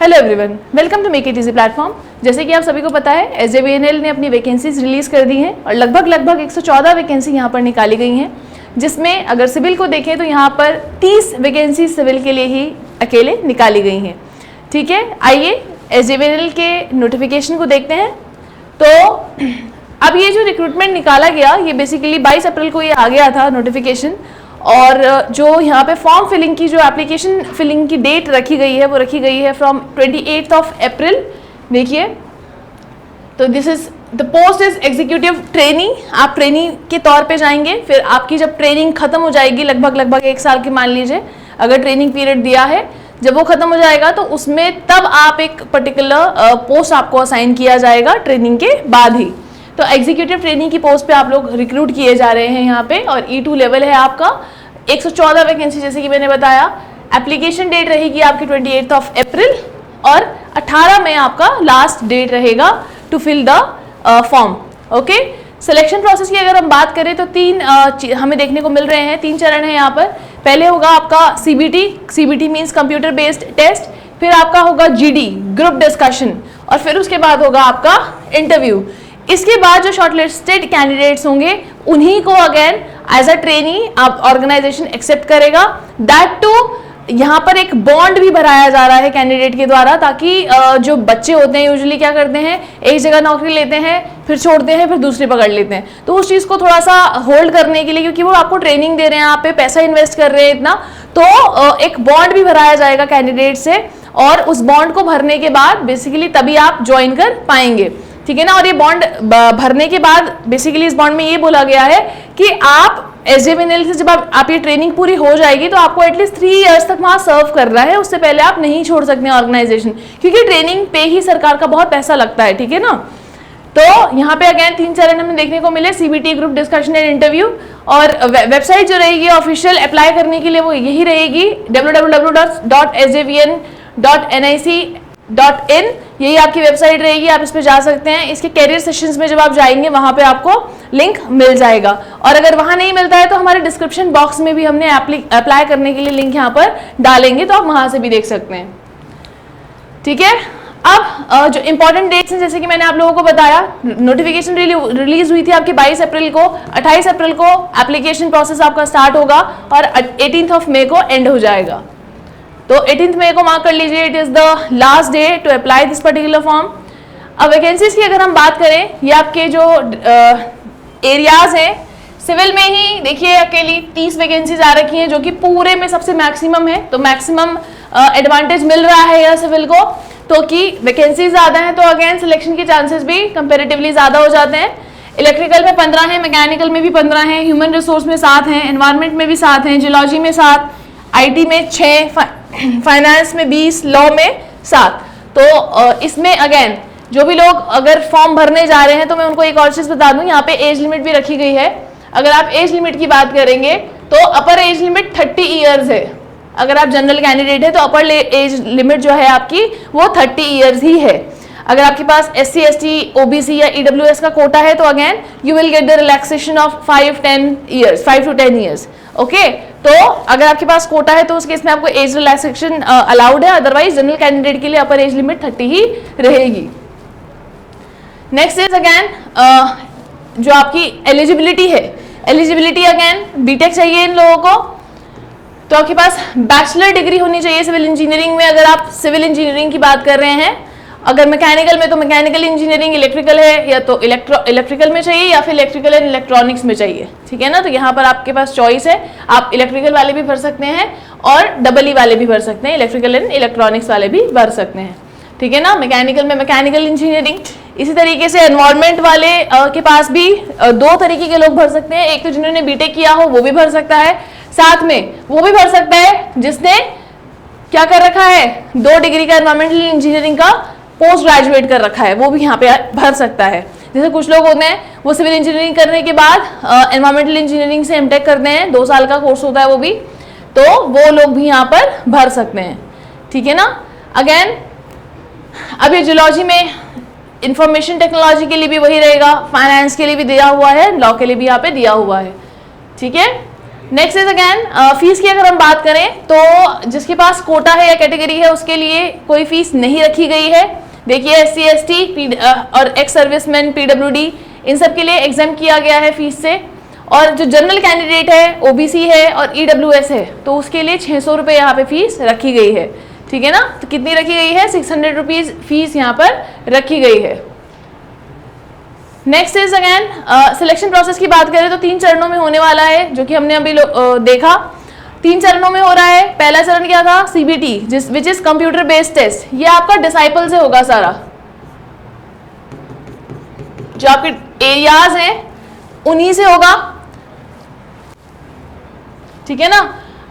Hello everyone, welcome to make it easy platform. जैसे कि आप सभी को पता है SJVNL ने अपनी वैकेंसीज रिलीज कर दी हैं और लगभग 114 वैकेंसी यहाँ पर निकाली गई हैं, जिसमें अगर सिविल को देखें तो यहाँ पर 30 वैकेंसी सिविल के लिए ही अकेले निकाली गई हैं। ठीक है, आइए SJVNL के नोटिफिकेशन को देखते हैं। तो अब ये जो रिक्रूटमेंट निकाला गया, ये बेसिकली 22 अप्रैल को ये आ गया था नोटिफिकेशन, और जो यहाँ पे फॉर्म फिलिंग की जो एप्लीकेशन फिलिंग की डेट रखी गई है वो रखी गई है फ्रॉम 28 अप्रैल। देखिए, तो this is the post is executive trainee. आप ट्रेनी के तौर पे जाएंगे, फिर आपकी जब ट्रेनिंग खत्म हो जाएगी, लगभग 1 साल की मान लीजिए अगर ट्रेनिंग पीरियड दिया है, जब वो खत्म हो जाएगा तो उसमें तब आप एक पर्टिकुलर पोस्ट आपको असाइन किया जाएगा ट्रेनिंग के बाद ही। तो एग्जीक्यूटिव ट्रेनिंग की पोस्ट पे आप लोग रिक्रूट किए जा रहे हैं यहाँ पे, और E2 लेवल है आपका। 114 वैकेंसी जैसे कि मैंने बताया। एप्लीकेशन डेट रहेगी आपकी 28 अप्रैल और 18 में आपका लास्ट डेट रहेगा to fill the form. Okay, selection process की अगर हम बात करें तो 3 हमें देखने को मिल रहे हैं, 3 चरण है यहाँ पर। पहले होगा आपका CBT means computer based test, फिर आपका होगा GD ग्रुप डिस्कशन, और फिर उसके बाद होगा आपका इंटरव्यू। इसके बाद जो शॉर्टलिस्टेड कैंडिडेट्स होंगे उन्हीं को अगेन एज अ ट्रेनी आप ऑर्गेनाइजेशन एक्सेप्ट करेगा। दैट टू यहाँ पर एक बॉन्ड भी भराया जा रहा है कैंडिडेट के द्वारा, ताकि जो बच्चे होते हैं यूजुअली क्या करते हैं, एक जगह नौकरी लेते हैं, फिर छोड़ते हैं, फिर दूसरी पकड़ लेते हैं। तो उस चीज़ को थोड़ा सा होल्ड करने के लिए, क्योंकि वो आपको ट्रेनिंग दे रहे हैं, आप पे पैसा इन्वेस्ट कर रहे हैं इतना, तो एक बॉन्ड भी भराया जाएगा कैंडिडेट से, और उस बॉन्ड को भरने के बाद बेसिकली तभी आप ज्वाइन कर पाएंगे। ठीक है ना। और ये बॉन्ड भरने के बाद बेसिकली इस बॉन्ड में ये बोला गया है कि आप SJVNL से जब आप ये ट्रेनिंग पूरी हो जाएगी तो आपको एटलीस्ट 3 इयर्स तक वहां सर्व करना है, उससे पहले आप नहीं छोड़ सकते हैं ऑर्गेनाइजेशन, क्योंकि ट्रेनिंग पे ही सरकार का बहुत पैसा लगता है। ठीक है ना। तो यहाँ पे अगेन 3 चरण हमें देखने को मिले, CBT group discussion and interview. और वेबसाइट जो रहेगी ऑफिशियल अप्लाई करने के लिए वो यही रहेगी, www.sjvn.nic.in, यही आपकी वेबसाइट रहेगी, आप इस पे जा सकते हैं। इसके कैरियर सेशंस में जब आप जाएंगे वहां पे आपको लिंक मिल जाएगा, और अगर वहां नहीं मिलता है तो हमारे डिस्क्रिप्शन बॉक्स में भी हमने अप्लाई करने के लिए लिंक यहाँ पर डालेंगे, तो आप वहां से भी देख सकते हैं। ठीक है। अब जो इंपॉर्टेंट डेट्स हैं, जैसे कि मैंने आप लोगों को बताया, नोटिफिकेशन रिलीज हुई थी आपकी 22 अप्रैल को। 28 अप्रैल को एप्लीकेशन प्रोसेस आपका स्टार्ट होगा और 18 मई को एंड हो जाएगा। तो 18 मई को मार्क कर लीजिए, it is the last day to apply this particular form. अब वैकेंसीज की अगर हम बात करें, ये आपके जो एरियाज हैं, सिविल में ही देखिए अकेली 30 वैकेंसीज आ रखी हैं, जो कि पूरे में सबसे मैक्सिमम है। तो मैक्सिमम एडवांटेज मिल रहा है या सिविल को, तो कि वैकेंसीज ज़्यादा हैं, तो अगेन सिलेक्शन के चांसेस भी कंपेरेटिवली ज़्यादा हो जाते हैं। इलेक्ट्रिकल में 15 हैं, मैकेनिकल में भी 15 हैं, ह्यूमन रिसोर्स में 7 हैं, एनवायरमेंट में भी 7 हैं, जियोलॉजी में 7, IT में 6, फाइनेंस में 20, लॉ में 7। तो इसमें अगेन जो भी लोग अगर फॉर्म भरने जा रहे हैं, तो मैं उनको एक और चीज़ बता दूं, यहाँ पे एज लिमिट भी रखी गई है। अगर आप एज लिमिट की बात करेंगे तो अपर एज लिमिट 30 ईयर्स है। अगर आप जनरल कैंडिडेट है तो अपर एज लिमिट जो है आपकी वो 30 ईयर्स ही है। अगर आपके पास SC ST OBC या EWS का कोटा है तो again you will get the relaxation of 5 to 10 years. Okay, तो अगर आपके पास कोटा है तो उस केस में आपको एज रिलैक्सेशन अलाउड है, अदरवाइज जनरल कैंडिडेट के लिए अपर एज लिमिट 30 ही रहेगी। नेक्स्ट इज अगेन जो आपकी एलिजिबिलिटी है, एलिजिबिलिटी अगेन बीटेक चाहिए इन लोगों को, तो आपके पास बैचलर डिग्री होनी चाहिए सिविल इंजीनियरिंग में, अगर आप सिविल इंजीनियरिंग की बात कर रहे हैं। अगर मैकेनिकल में तो मैकेनिकल इंजीनियरिंग, इलेक्ट्रिकल है या तो इलेक्ट्रिकल में चाहिए या फिर इलेक्ट्रिकल एंड इलेक्ट्रॉनिक्स में चाहिए। ठीक है ना। तो यहाँ पर आपके पास चॉइस है, आप इलेक्ट्रिकल वाले भी भर सकते हैं और EE वाले भी भर सकते हैं, इलेक्ट्रिकल एंड इलेक्ट्रॉनिक्स वाले भी भर सकते हैं। ठीक है ना। मैकेनिकल में मैकेनिकल इंजीनियरिंग, इसी तरीके से एनवायरमेंट वाले के पास भी 2 तरीके के लोग भर सकते हैं। एक तो जिन्होंने बीटेक किया हो वो भी भर सकता है, साथ में वो भी भर सकता है जिसने क्या कर रखा है, 2 डिग्री का एनवायरमेंटल इंजीनियरिंग का पोस्ट ग्रेजुएट कर रखा है, वो भी यहाँ पे भर सकता है। जैसे कुछ लोग होते हैं वो सिविल इंजीनियरिंग करने के बाद एनवायरमेंटल इंजीनियरिंग से MTech करते हैं, 2 साल का कोर्स होता है वो भी, तो वो लोग भी यहाँ पर भर सकते हैं। ठीक है ना। अगेन अब ये जियोलॉजी में इंफॉर्मेशन टेक्नोलॉजी के लिए भी वही रहेगा, फाइनेंस के लिए भी दिया हुआ है, लॉ के लिए भी यहाँ पे दिया हुआ है। ठीक है। नेक्स्ट इज अगेन फीस की अगर हम बात करें तो जिसके पास कोटा है या कैटेगरी है उसके लिए कोई फीस नहीं रखी गई है। देखिए SC ST और एक्स सर्विसमैन PWD इन सब के लिए एग्जाम किया गया है फीस से, और जो जनरल कैंडिडेट है OBC है और EWS है तो उसके लिए 600 रुपये यहाँ पे फीस रखी गई है। ठीक है ना, तो कितनी रखी गई है, 600 रुपीज फीस यहाँ पर रखी गई है। Next is again selection process की बात करें तो 3 चरणों में होने वाला है, जो कि हमने अभी देखा 3 चरणों में हो रहा है। पहला चरण क्या था, CBT which is computer based test, ये आपका डिसाइपल से होगा सारा, जो आपके एरियाज हैं उन्हीं से होगा। ठीक है ना,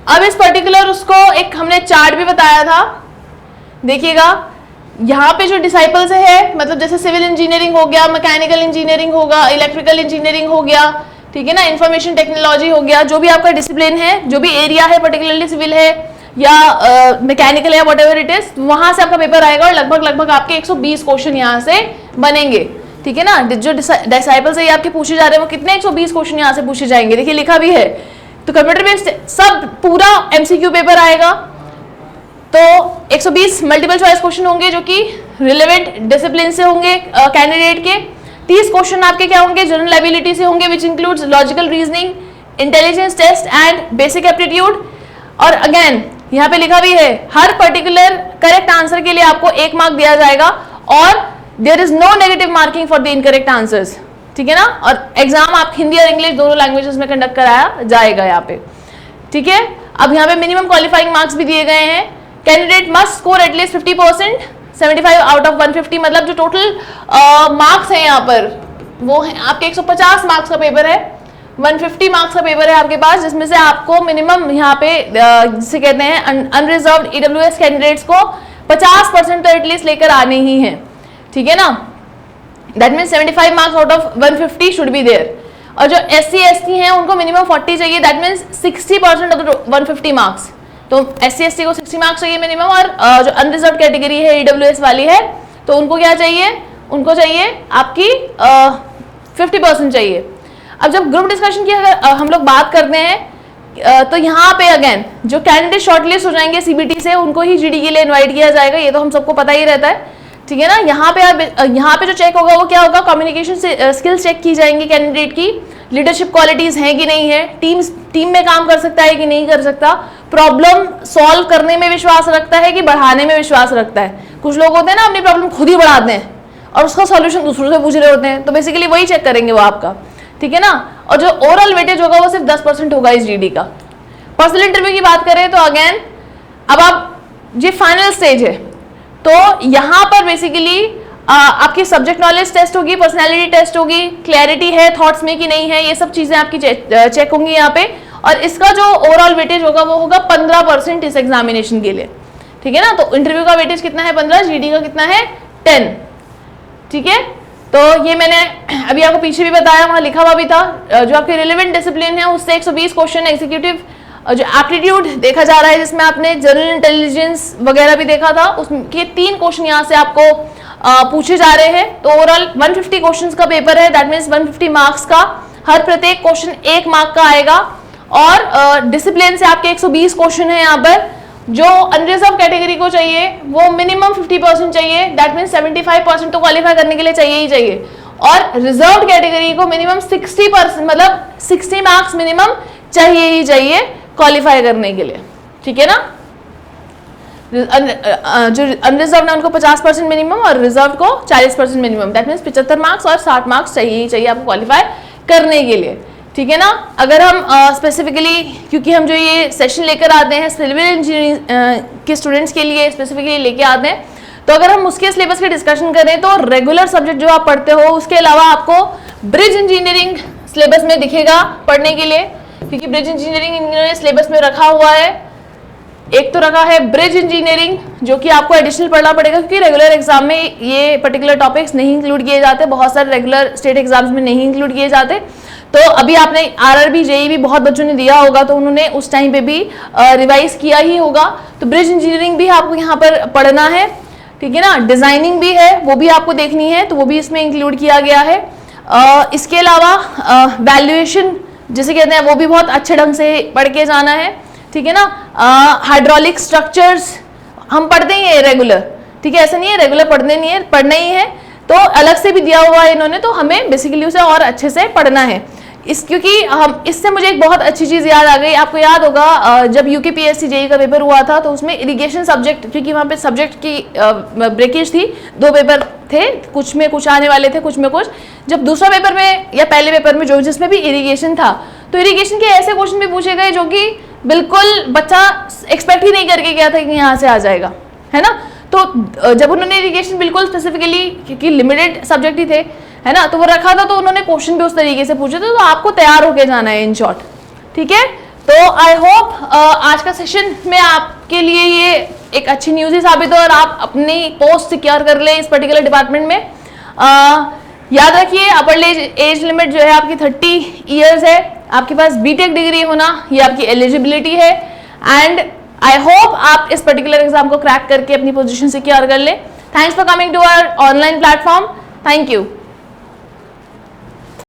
अब इस पर्टिकुलर उसको एक हमने चार्ट भी बताया था, देखिएगा यहाँ पे जो डिसाइपल से है, मतलब जैसे सिविल इंजीनियरिंग हो गया, मैकेनिकल इंजीनियरिंग होगा, इलेक्ट्रिकल इंजीनियरिंग हो गया, ठीक है ना, इंफॉर्मेशन टेक्नोलॉजी हो गया, जो भी आपका डिसिप्लिन है, जो भी एरिया है, पर्टिकुलरली सिविल है या मैकेनिकल या व्हाटएवर इट इज, वहां से आपका पेपर आएगा और लगभग आपके 120 क्वेश्चन यहाँ से बनेंगे। ठीक है ना, जो डिसाइपल से आपके पूछे जा रहे हैं वो कितने 120 क्वेश्चन यहाँ से पूछे जाएंगे, देखिए लिखा भी है। तो कंप्यूटर बेस्ड सब पूरा MCQ पेपर आएगा, तो 120 मल्टीपल चॉइस क्वेश्चन होंगे जो कि रिलेवेंट डिसिप्लिन से होंगे कैंडिडेट के। 30 क्वेश्चन आपके क्या होंगे, जनरल एबिलिटी से होंगे, which includes logical reasoning, intelligence test and basic aptitude. और अगेन यहाँ पे लिखा भी है हर पर्टिकुलर करेक्ट आंसर के लिए आपको 1 मार्क दिया जाएगा और there is no negative marking for the incorrect answers. ठीक है ना, और एग्जाम आप हिंदी और इंग्लिश दोनों लैंग्वेजेस में कंडक्ट कराया जाएगा यहाँ पे। ठीक है, अब यहाँ पे मिनिमम क्वालिफाइंग मार्क्स भी दिए गए हैं। Candidate must score at least 50%, 75 out of 150, मतलब जो टोटल मार्क्स हैं यहाँ पर वो है आपके 150 मार्क्स का पेपर है, 150 मार्क्स का पेपर है आपके पास, जिसमें से आपको मिनिमम यहाँ पे जिसे कहते हैं अनरिजर्व्ड EWS कैंडिडेट्स को 50% तो एटलीस्ट लेकर आने ही हैं। ठीक है ना, that means 75 marks out of 150 should be there. और जो SC ST हैं उनको मिनिमम 40 चाहिए, that means 60% of the 150 marks. तो SC ST को 60 मार्क्स चाहिए मिनिमम, और जो अनरिजर्व्ड कैटेगरी है EWS वाली है तो उनको क्या चाहिए, उनको चाहिए आपकी 50% चाहिए। अब जब ग्रुप डिस्कशन की अगर हम लोग बात करते हैं तो यहाँ पे अगेन जो कैंडिडेट शॉर्टलिस्ट हो जाएंगे CBT से उनको ही GD के लिए इन्वाइट किया जाएगा, ये तो हम सबको पता ही रहता है। ठीक है ना, यहाँ पे जो चेक होगा वो क्या होगा, कम्युनिकेशन स्किल्स चेक की जाएंगी कैंडिडेट की, लीडरशिप क्वालिटीज हैं कि नहीं है, टीम में काम कर सकता है कि नहीं कर सकता, प्रॉब्लम सॉल्व करने में विश्वास रखता है कि बढ़ाने में विश्वास रखता है। कुछ लोग होते हैं ना अपनी प्रॉब्लम खुद ही बढ़ाते हैं और उसका सॉल्यूशन दूसरों से पूछ रहे होते हैं, तो बेसिकली वही चेक करेंगे वो आपका। ठीक है ना, और जो ओवरऑल वेटेज होगा वो सिर्फ 10% होगा इस GD का। पर्सनल इंटरव्यू की बात करें तो अगेन अब आप ये फाइनल स्टेज है, तो यहाँ पर बेसिकली आपकी सब्जेक्ट नॉलेज टेस्ट होगी, पर्सनैलिटी टेस्ट होगी, क्लैरिटी है थॉट्स में कि नहीं है, ये सब चीजें आपकी चेक होंगी यहाँ पे। और इसका जो ओवरऑल वेटेज होगा वो होगा 15% इस एग्जामिनेशन के लिए। ठीक है ना, तो इंटरव्यू का वेटेज कितना है 15, GD का कितना है 10। ठीक है, तो ये मैंने अभी आपको पीछे भी बताया, वहां लिखा हुआ भी था, जो आपके रिलेवेंट डिसिप्लिन है उससे 120 क्वेश्चन, एग्जीक्यूटिव जो एप्टीट्यूड देखा जा रहा है जिसमें आपने जनरल इंटेलिजेंस वगैरह भी देखा था, उसके 3 क्वेश्चन यहाँ से आपको पूछे जा रहे हैं। तो ओवरऑल 150 क्वेश्चंस का पेपर है, दैट मीन्स 150 मार्क्स का, हर प्रत्येक क्वेश्चन 1 मार्क का आएगा। और डिसिप्लिन से आपके 120 क्वेश्चन है यहाँ पर। जो अनरिजर्व कैटेगरी को चाहिए वो मिनिमम 50% चाहिए, दैट मीन्स 75% तो क्वालिफाई करने के लिए चाहिए ही चाहिए। और रिजर्व कैटेगरी को मिनिमम 60%, मतलब 60 मार्क्स मिनिमम चाहिए ही चाहिए क्वालिफाई करने के लिए। ठीक है ना, जो अनरिजर्व है उनको 50% मिनिमम और रिजर्व को 40% मिनिमम, दैट मीन्स 75 मार्क्स और 60 मार्क्स चाहिए ही चाहिए आपको क्वालिफाई करने के लिए। ठीक है ना, अगर हम स्पेसिफिकली, क्योंकि हम जो ये सेशन लेकर आते हैं सिविल इंजीनियरिंग के स्टूडेंट्स के लिए स्पेसिफिकली लेके आते हैं, तो अगर हम उसके सिलेबस की डिस्कशन करें तो रेगुलर सब्जेक्ट जो आप पढ़ते हो उसके अलावा आपको ब्रिज इंजीनियरिंग सिलेबस में दिखेगा पढ़ने के लिए, क्योंकि ब्रिज इंजीनियरिंग इन्होंने सिलेबस में रखा हुआ है। एक तो रखा है ब्रिज इंजीनियरिंग जो कि आपको एडिशनल पढ़ना पड़ेगा, क्योंकि रेगुलर एग्जाम में ये पर्टिकुलर टॉपिक्स नहीं इंक्लूड किए जाते, बहुत सारे रेगुलर स्टेट एग्जाम्स में नहीं इंक्लूड किए जाते। तो अभी आपने RRB JEE भी बहुत बच्चों ने दिया होगा, तो उन्होंने उस टाइम पे भी रिवाइज किया ही होगा। तो ब्रिज इंजीनियरिंग भी आपको यहाँ पर पढ़ना है। ठीक है ना, डिजाइनिंग भी है, वो भी आपको देखनी है, तो वो भी इसमें इंक्लूड किया गया है। इसके अलावा वैल्यूएशन जिसे कहते हैं, वो भी बहुत अच्छे ढंग से पढ़ के जाना है, ठीक है ना। हाइड्रोलिक स्ट्रक्चर्स हम पढ़ते ही है रेगुलर, ठीक है, ऐसा नहीं है रेगुलर पढ़ना ही है, तो अलग से भी दिया हुआ है इन्होंने, तो हमें बेसिकली उसे और अच्छे से पढ़ना है। क्योंकि हम इससे मुझे एक बहुत अच्छी चीज़ याद आ गई। आपको याद होगा जब यूकेपीएससी जेईई का पेपर हुआ था, तो उसमें इरिगेशन सब्जेक्ट, क्योंकि वहाँ पे सब्जेक्ट की ब्रेकेज थी, 2 पेपर थे, कुछ में कुछ आने वाले थे, कुछ में कुछ। जब दूसरा पेपर में या पहले पेपर में जो जिसमें भी इरिगेशन था, तो इरिगेशन के ऐसे क्वेश्चन भी पूछे गए जो कि बिल्कुल बच्चा एक्सपेक्ट ही नहीं करके गया था कि यहाँ से आ जाएगा, है ना। तो जब उन्होंने इरिगेशन बिल्कुल स्पेसिफिकली, क्योंकि लिमिटेड सब्जेक्ट ही थे, है ना, तो वो रखा था, तो उन्होंने क्वेश्चन भी उस तरीके से पूछे थे, तो आपको तैयार होके जाना है इन शॉर्ट, ठीक है। तो आई होप आज का सेशन में आपके लिए ये एक अच्छी न्यूज़ ही साबित हो और आप अपनी पोस्ट सिक्योर कर लें इस पर्टिकुलर डिपार्टमेंट में। याद रखिए अपर एज लिमिट जो है आपकी 30 ईयर्स है, आपके पास बीटेक डिग्री होना ये आपकी एलिजिबिलिटी है, एंड आई होप आप इस पर्टिकुलर एग्जाम को क्रैक करके अपनी पोजीशन सिक्योर कर लें। Thanks for coming to our online platform, thank you.